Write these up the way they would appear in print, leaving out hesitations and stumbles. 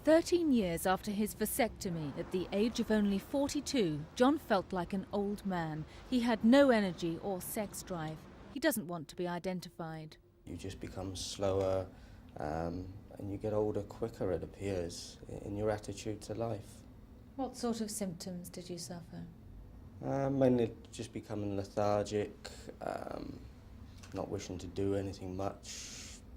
13 years after his vasectomy, at the age of only 42, John felt like an old man. He had no energy or sex drive. He doesn't want to be identified. You just become slower and you get older quicker, it appears, in your attitude to life. What sort of symptoms did you suffer? Mainly just becoming lethargic, not wishing to do anything much,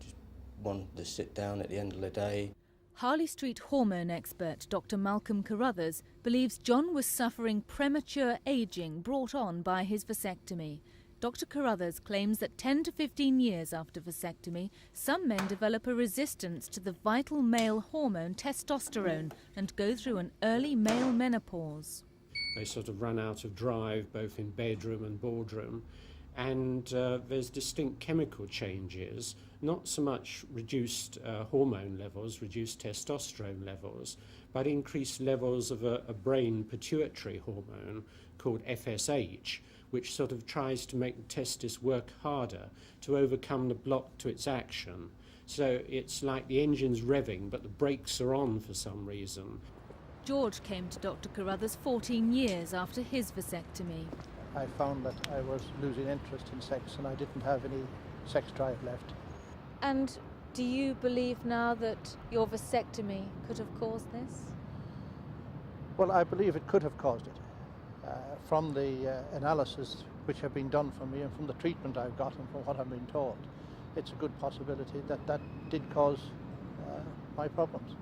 just wanting to sit down at the end of the day. Harley Street hormone expert Dr. Malcolm Carruthers believes John was suffering premature ageing brought on by his vasectomy. Dr. Carruthers claims that 10 to 15 years after vasectomy, some men develop a resistance to the vital male hormone testosterone and go through an early male menopause. They sort of run out of drive both in bedroom and boardroom, and there's distinct chemical changes, not so much reduced hormone levels, reduced testosterone levels, but increased levels of a brain pituitary hormone called FSH, which sort of tries to make the testis work harder to overcome the block to its action. So it's like the engine's revving, but the brakes are on for some reason. George came to Dr. Carruthers 14 years after his vasectomy. I found that I was losing interest in sex and I didn't have any sex drive left. And do you believe now that your vasectomy could have caused this? Well, I believe it could have caused it. From the analysis which have been done for me and from the treatment I've got and from what I've been told, it's a good possibility that that did cause my problems.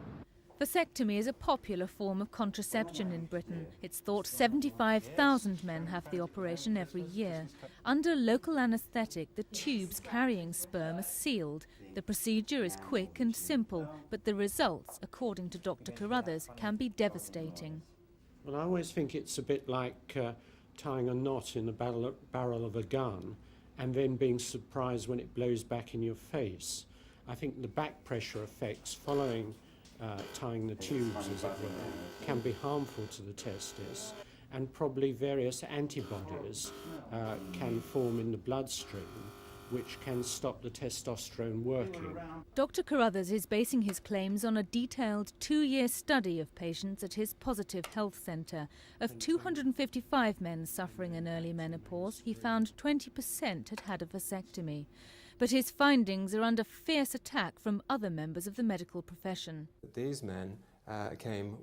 Vasectomy is a popular form of contraception in Britain. It's thought 75,000 men have the operation every year. Under local anaesthetic, the tubes carrying sperm are sealed. The procedure is quick and simple, but the results, according to Dr. Carruthers, can be devastating. Well, I always think it's a bit like tying a knot in the barrel of a gun and then being surprised when it blows back in your face. I think the back pressure effects following tying the tubes, as it were, can be harmful to the testis, and probably various antibodies can form in the bloodstream which can stop the testosterone working. Dr. Carruthers is basing his claims on a detailed 2-year study of patients at his Positive Health Centre. Of 255 men suffering an early menopause, he found 20% had had a vasectomy. But his findings are under fierce attack from other members of the medical profession. These men came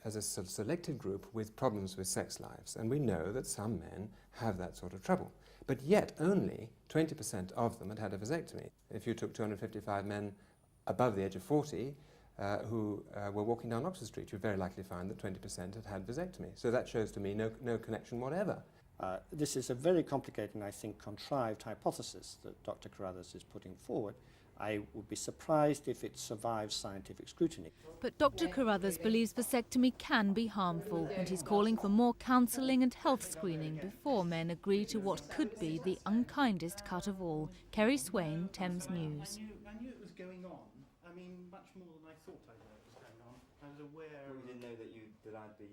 as a sort of selected group with problems with sex lives, and we know that some men have that sort of trouble. But yet only 20% of them had had a vasectomy. If you took 255 men above the age of 40 who were walking down Oxford Street, you'd very likely find that 20% had had vasectomy. So that shows to me no connection whatever. This is a very complicated and I think contrived hypothesis that Dr. Carruthers is putting forward. I would be surprised if it survives scientific scrutiny. But Dr. Carruthers believes vasectomy can be harmful, and he's calling for more counselling and health screening before men agree to what could be the unkindest cut of all. Kerry Swain, Thames News. I knew it was going on. I mean, much more than I thought I knew it was going on. I was aware. Well, you didn't know that I'd be.